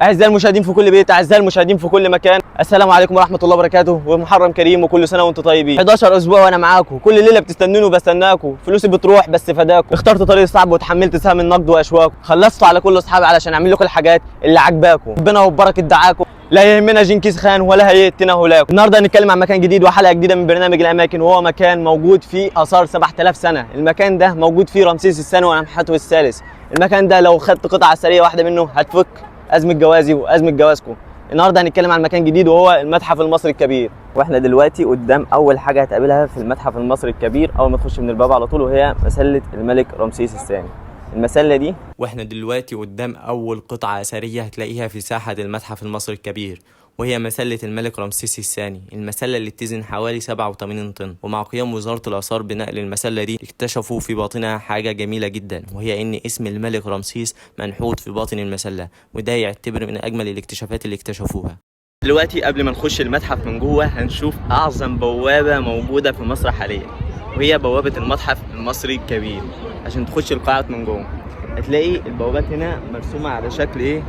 أعزائي المشاهدين في كل بيت، أعزائي المشاهدين في كل مكان، السلام عليكم ورحمة الله وبركاته، ومحرم كريم وكل سنة وأنتم طيبين. 11 أسبوع وأنا معاكم، كل ليلة بتستنوني وبستناكم، فلوسي بتروح بس فداكم، اخترت طريق صعب وتحملت سهم النقد وأشواكم، خلصت على كل أصحابي علشان أعمل لكم الحاجات اللي عجباكم، ربنا وبركة دعاكم، لا يهمنا جنكيز خان ولا هيئتنا هولاكم. النهارده هنتكلم عن مكان جديد وحلقة جديدة من برنامج الأماكن، وهو مكان موجود فيه آثار 7000 سنة، المكان ده موجود فيه رمسيس الثاني ونمحتو الثالث، المكان ده لو خدت قطعة أثرية واحدة منه هتفك أزمة جوازي وأزمة جوازكم. النهارده هنتكلم عن مكان جديد وهو المتحف المصري الكبير، واحنا دلوقتي قدام اول حاجه هتقابلها في المتحف المصري الكبير اول ما تخش من الباب على طول، وهي مسله الملك رمسيس الثاني. المسله دي واحنا دلوقتي قدام اول قطعه اثريه هتلاقيها في ساحه المتحف المصري الكبير، وهي مسلة الملك رمسيس الثاني. المسلة اللي بتزن حوالي 87 طن، ومع قيام وزارة الآثار بنقل المسلة دي اكتشفوا في باطنها حاجة جميلة جدا، وهي إن اسم الملك رمسيس منحوت في باطن المسلة، وده يعتبر من أجمل الاكتشافات اللي اكتشفوها. دلوقتي قبل ما نخش المتحف من جوه هنشوف أعظم بوابة موجودة في مصر حاليا، وهي بوابة المتحف المصري الكبير. عشان تخش القاعة من جوه هتلاقي البوابات هنا مرسومة على شكل إيه؟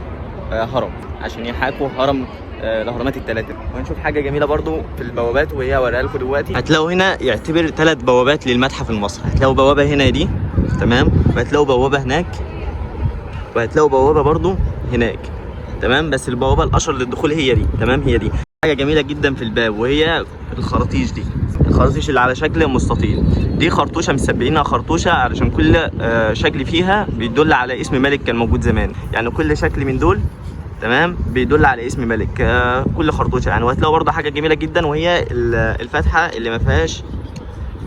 هرم، عشان يحاكوا هرم الاهرامات الثلاثه. وهنشوف حاجه جميله برضو في البوابات وهي هوريها لكم دلوقتي. هتلاقوا هنا يعتبر 3 بوابات للمتحف المصري، هتلاقوا بوابه هنا دي تمام، وهتلاقوا بوابه هناك، وهتلاقوا بوابه برضو هناك تمام، بس البوابه الاشهر للدخول هي دي تمام. هي دي حاجه جميله جدا في الباب، وهي الخراطيش دي، الخراطيش اللي على شكل مستطيل. دي خرطوشه مسبقينها خرطوشه علشان كل شكل فيها بيدل على اسم ملك كان موجود زمان، يعني كل شكل من دول تمام بيدل على اسم ملك كل خرطوشه يعني. وهتلاقوا برضه حاجه جميله جدا، وهي الفتحه اللي ما فيهاش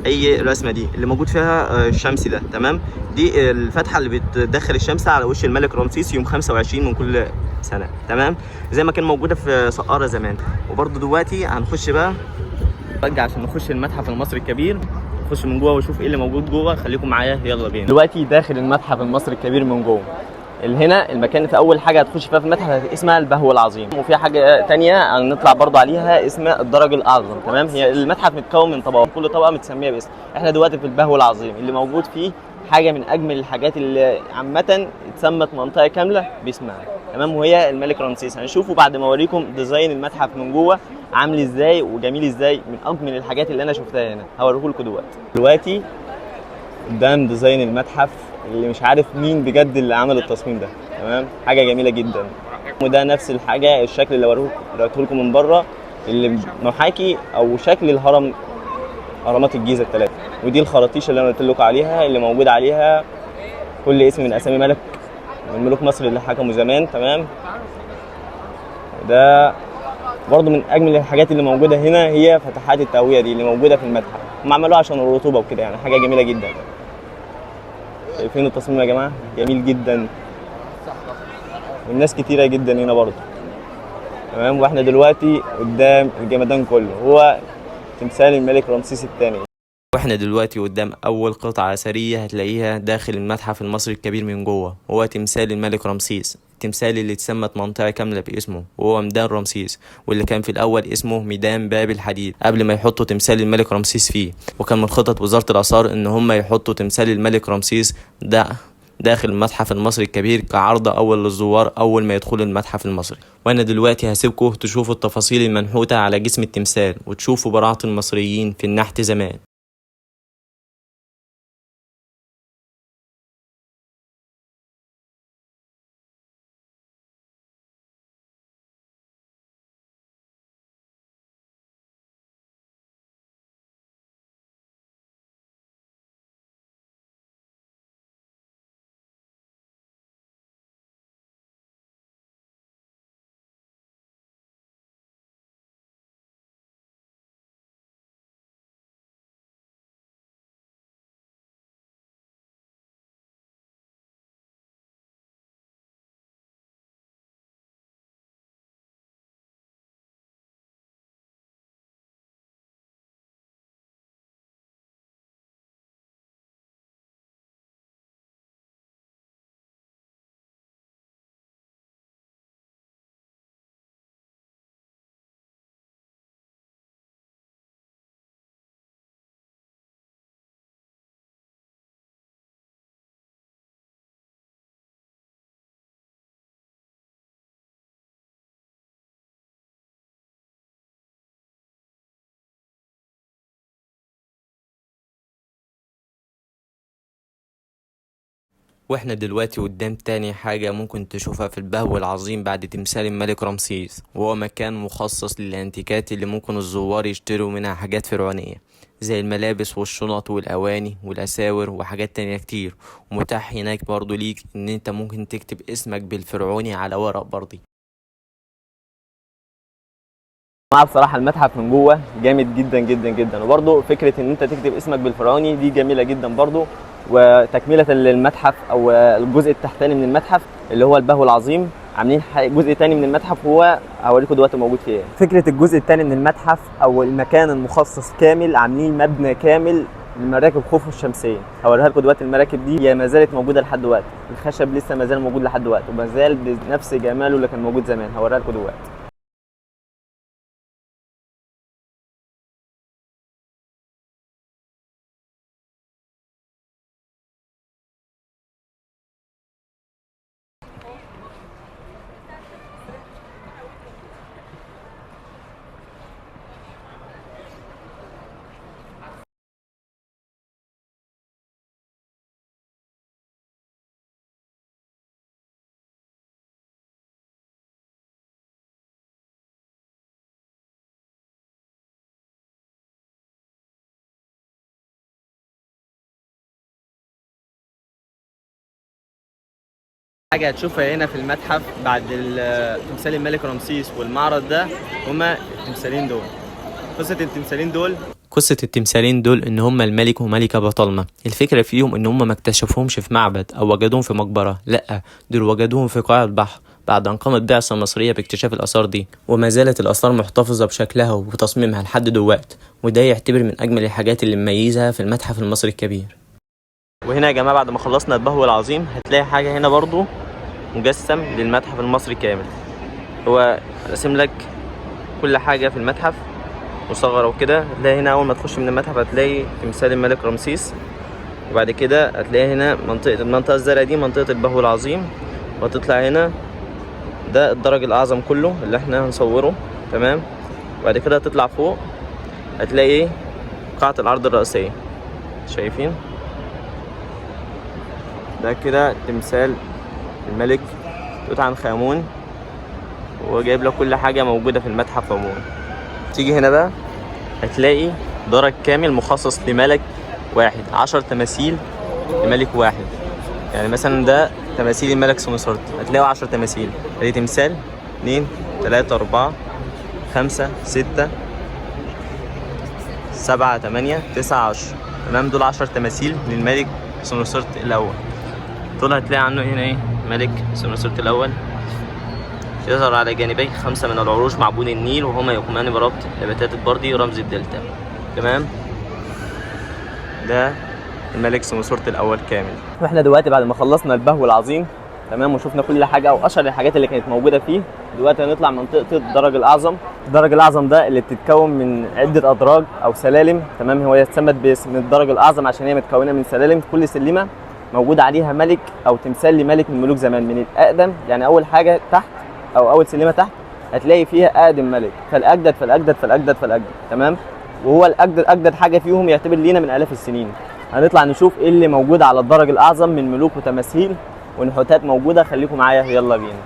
اي رسمه، دي اللي موجود فيها الشمس ده تمام. دي الفتحه اللي بتدخل الشمس على وش الملك رمسيس يوم 25 من كل سنه تمام، زي ما كان موجوده في سقاره زمان. وبرضه دلوقتي هنخش بقى عشان نخش المتحف المصري الكبير، نخش من جوه ونشوف ايه اللي موجود جوه. خليكم معايا يلا بينا. دلوقتي داخل المتحف المصري الكبير من جوه. هنا المكان في اول حاجه هتخش فيها في المتحف اسمها البهو العظيم، وفي حاجه تانية هنطلع برضو عليها اسمها الدرج الاعظم تمام. هي المتحف متكون من طبقات، كل طبقه متسميه باسم. احنا دلوقتي في البهو العظيم اللي موجود فيه حاجه من اجمل الحاجات اللي عامه اتسمت منطقه كامله باسمها تمام، وهي الملك رمسيس. هنشوفه بعد ما اوريكم ديزاين المتحف من جوه عامل ازاي وجميل ازاي، من اجمل الحاجات اللي انا شفتها هنا هوريه لكم دلوقتي قدام ديزاين المتحف اللي مش عارف مين بجد اللي عمل التصميم ده تمام. حاجه جميله جدا، وده نفس الحاجه الشكل اللي وريته لكم من بره اللي محاكي او شكل الهرم، اهرامات الجيزه الثلاثه. ودي الخراطيش اللي انا قلت لكم عليها اللي موجود عليها كل اسم من اسامي ملك من ملوك مصر اللي حكموا زمان تمام. ده برضه من اجمل الحاجات اللي موجوده هنا، هي فتحات التهويه دي اللي موجوده في المتحف، هم عملوها عشان الرطوبه وكده يعني. حاجه جميله جدا. شايفين التصميم يا جماعه؟ جميل جدا، والناس كتيره جدا هنا برضه تمام. واحنا دلوقتي قدام الجمدان كله، هو تمثال الملك رمسيس الثاني. واحنا دلوقتي قدام اول قطعه اثريه هتلاقيها داخل المتحف المصري الكبير من جوه، هو تمثال الملك رمسيس، التمثال اللي اتسمت منطقه كامله باسمه، وهو ميدان رمسيس، واللي كان في الاول اسمه ميدان باب الحديد قبل ما يحطوا تمثال الملك رمسيس فيه. وكان من خطط وزاره الاثار ان هم يحطوا تمثال الملك رمسيس ده داخل المتحف المصري الكبير كعرض أول للزوار أول ما يدخلوا المتحف المصري. وأنا دلوقتي هسيبكم تشوفوا التفاصيل المنحوتة على جسم التمثال، وتشوفوا براعة المصريين في النحت زمان. واحنا دلوقتي قدام تاني حاجة ممكن تشوفها في البهو العظيم بعد تمثال الملك رمسيس، وهو مكان مخصص للانتيكات اللي ممكن الزوار يشتروا منها حاجات فرعونية زي الملابس والشنط والأواني والأساور وحاجات تانية كتير. ومتاح هناك برضو ليك ان انت ممكن تكتب اسمك بالفرعوني على ورق برضي. معاه بصراحة المتحف من جوه جامد جدا جدا جدا، وبرضه فكرة ان انت تكتب اسمك بالفرعوني دي جميلة جدا برضه. وتكملة للمتحف او الجزء التحتاني من المتحف اللي هو البهو العظيم، عاملين جزء تاني من المتحف، هو هوريكم دلوقتي موجود فيه ايه. فكرة الجزء التاني من المتحف او المكان المخصص كامل، عاملين مبنى كامل لمراكب خوفو الشمسية. هوريها لكم دلوقتي. المراكب دي هي ما زالت موجودة لحد دلوقتي، الخشب لسه ما زال موجود لحد دلوقتي وما زال بنفس جماله اللي كان موجود زمان. هوريها لكم دلوقتي. حاجة هتشوفها هنا في المتحف بعد تمثال الملك رمسيس والمعرض ده، هما التمثالين دول. قصة التمثالين دول ان هما الملك وملكة بطالمة. الفكرة فيهم ان هما ما اكتشفوهمش في معبد او وجدوهم في مقبرة، لا دول وجدوهم في قاع البحر بعد ان قامت بعثة مصرية باكتشاف الاثار دي، وما زالت الاثار محتفظة بشكلها وتصميمها لحد دلوقتي، وده يعتبر من اجمل الحاجات اللي مميزها في المتحف المصري الكبير. وهنا يا جماعة بعد ما خلصنا البهو العظيم هتلاقي حاجة هنا برضو مجسم للمتحف المصري كامل. هو رسم لك كل حاجة في المتحف مصغرة وكده. هتلاقي هنا أول ما تخش من المتحف هتلاقي تمثال الملك رمسيس، وبعد كده هتلاقي هنا المنطقة الزرقاء دي منطقة البهو العظيم، وهتطلع هنا ده الدرج الأعظم كله اللي احنا هنصوره. تمام. وبعد كده هتطلع فوق هتلاقي قاعة العرض الرئيسية. شايفين ده كده تمثال الملك توت عنخ آمون، وجايب لك كل حاجة موجودة في المتحف عموما. تيجي هنا بقى هتلاقي درج كامل مخصص لملك واحد، 10 تماثيل لملك واحد. يعني مثلا ده تماثيل الملك سنوسرت، هتلاقوا 10 تماثيل. ادي تمثال 2 3 4 5 6 7 8 9 10. تمام. دول 10 تماثيل للملك سنوسرت الأول. دول هتلاقي عنه هنا ايه ملك سنوسرت الأول. يظهر على جانبيه 5 من العروش معبود النيل، وهما يقومان بربط نباتات البردي ورمز الدلتا. تمام. ده الملك سنوسرت الاول كامل. واحنا دلوقتي بعد ما خلصنا البهو العظيم تمام وشفنا كل حاجه او اشهر الحاجات اللي كانت موجوده فيه، دلوقتي هنطلع منطقه الدرج الاعظم. الدرج الاعظم ده اللي بتتكون من عده ادراج او سلالم. تمام. هو اتسمت باسم الدرج الاعظم عشان هي متكونه من سلالم، كل سلمه موجود عليها ملك او تمثال لملك من ملوك زمان من الاقدم. يعني اول حاجه تحت او اول سلمه تحت هتلاقي فيها اقدم ملك، فالاجدد فالاجدد فالاجدد فالاجدد. تمام. وهو الاجدد اجدد حاجه فيهم يعتبر لينا من الاف السنين. هنطلع نشوف ايه اللي موجود على الدرج الاعظم من ملوك وتماثيل ونحوتات موجوده. خليكم معايا، يلا بينا.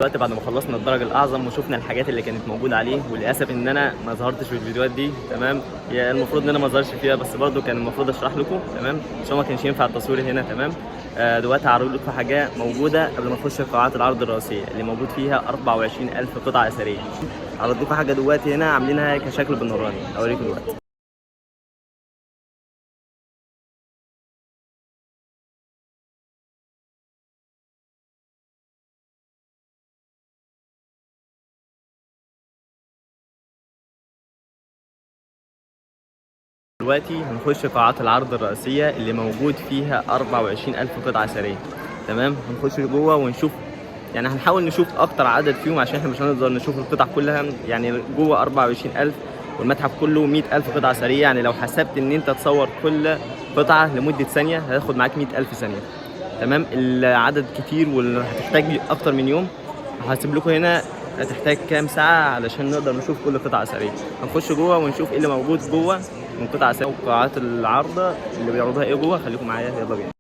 دلوقتي بعد ما خلصنا الدرج الاعظم وشفنا الحاجات اللي كانت موجوده عليه، وللاسف ان انا ما ظهرتش في الفيديوهات دي، تمام؟ هي المفروض ان انا ما اظهرش فيها، بس برضو كان المفروض اشرح لكم، تمام؟ عشان ما كانش ينفع التصوير هنا، تمام؟ دلوقتي هعرض لكم حاجه موجوده قبل ما نخش قاعات العرض الرئيسيه اللي موجود فيها 24000 قطعه اثريه. هعرض لكم حاجه دلوقتي هنا عاملينها كشكل بالنوراني، اوريكم دلوقتي. دلوقتي هنخش قاعات العرض الرئيسية اللي موجود فيها 24000 قطعة أثرية، تمام؟ هنخش جوه ونشوف، يعني هنحاول نشوف أكتر عدد فيهم عشان احنا مش هنقدر نشوف القطع كلها، يعني جوه 24000 والمتحف كله 100000 قطعة أثرية، يعني لو حسبت إن أنت تصور كل قطعة لمدة ثانية هتاخد معاك 100000 ثانية، تمام؟ العدد كتير وهتحتاج أكتر من يوم. هسيب لكم هنا هتحتاج كام ساعة علشان نقدر نشوف كل قطعة أثرية. هنخش جوه ونشوف ايه اللي موجود جوه من قطع أثرية وقاعات العرض اللي بيعرضوها ايه جوه. خليكم معايا، يلا بينا.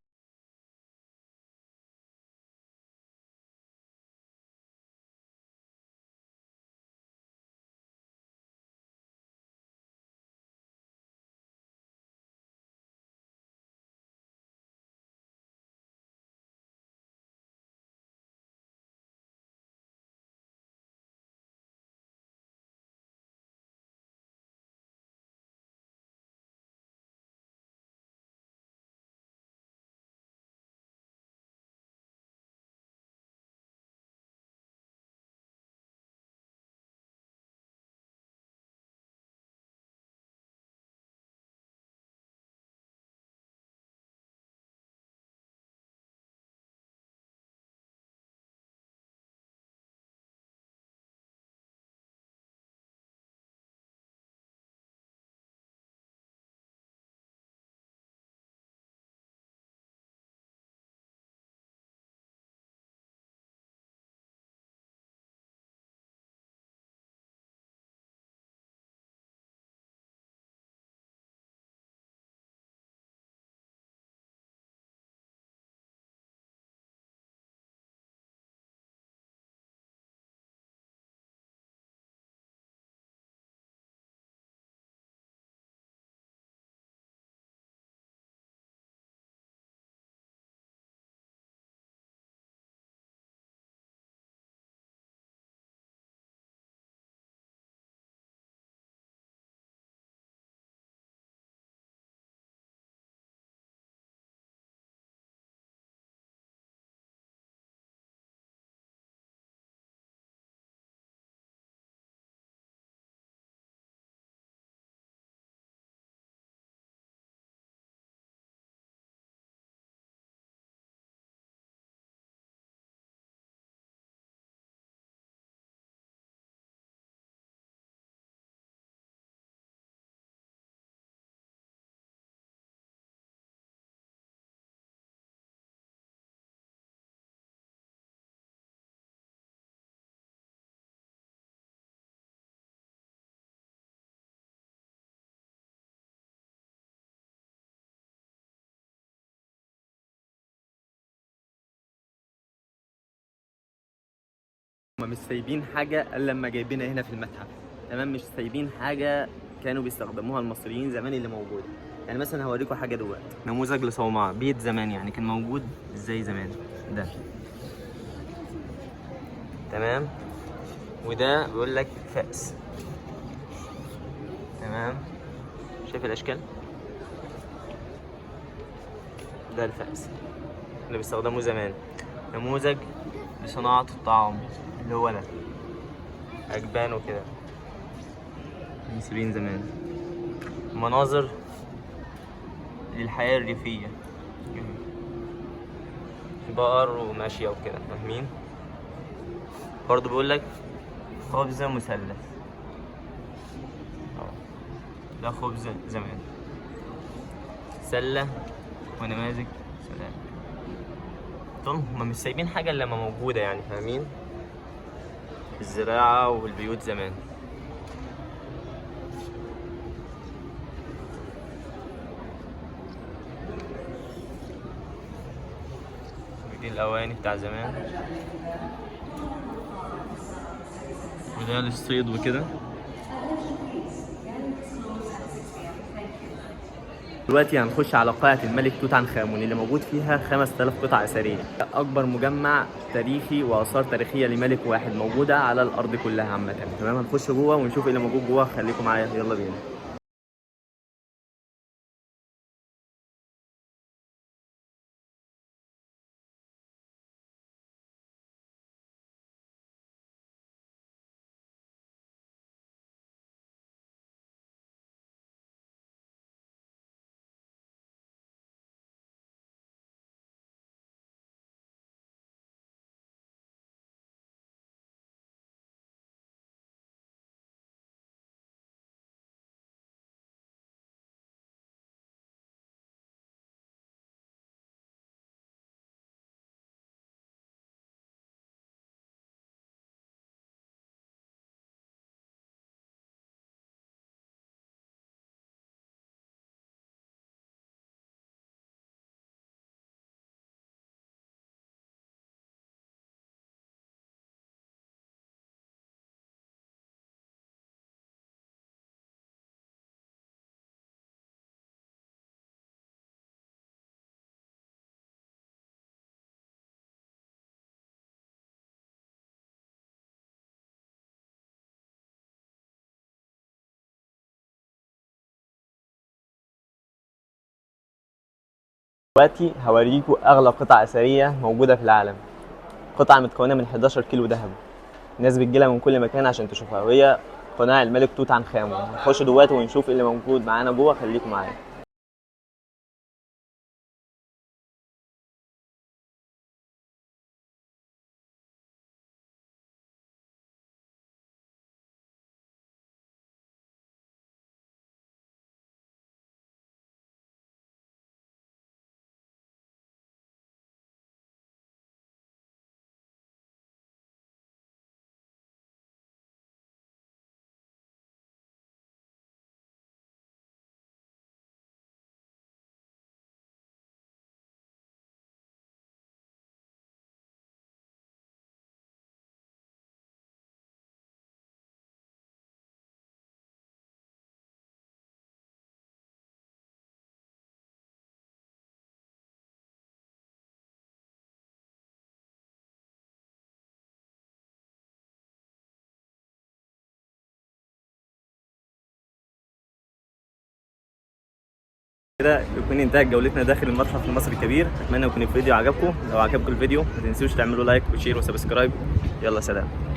هما مش سايبين حاجة إلا لما جايبينها هنا في المتحف، تمام؟ مش سايبين حاجة كانوا بيستخدموها المصريين زمان اللي موجودة. يعني مثلا هوريكم حاجة دلوقتي، نموذج لصومعة بيت زمان، يعني كان موجود ازاي زمان ده، تمام؟ وده بيقول لك فأس، تمام؟ شايف الأشكال؟ ده الفأس اللي بيستخدموه زمان. نموذج لصناعة الطعام اللي هو ده، أجبان وكده، المصريين زمان. مناظر للحياة الريفية، بقر وماشية وكده، فاهمين؟ برضه بيقول لك خبز مثلث، ده خبز زمان، سلة ونماذج سلام. دول هما مش سايبين حاجة إلا لما موجودة، يعني فاهمين؟ الزراعة والبيوت زمان. ودي الأواني بتاع زمان، وده للصيد وكده. دلوقتي هنخش على قاعة الملك توت عنخ آمون اللي موجود فيها 5000 قطعة أثرية. أكبر مجمع تاريخي وآثار تاريخية لملك واحد موجودة على الأرض كلها عامة. تمام، هنخش جوه ونشوف ايه اللي موجود جوه. خليكم معايا، يلا بينا. دلوقتي هوريكم أغلى قطع أثرية موجودة في العالم. قطعة متكونة من 11 كيلو ذهب. الناس بتجيلها من كل مكان عشان تشوفها، وهي قناع الملك توت عنخ آمون. هنخش دلوقتي ونشوف ايه اللي موجود معانا جوه. خليكم معايا. كده يكون انتهت جولتنا داخل المتحف المصري الكبير. اتمنى يكون الفيديو عجبكم. لو عجبكم الفيديو ما تنسوش تعملوا لايك وشير وسبسكرايب. يلا سلام.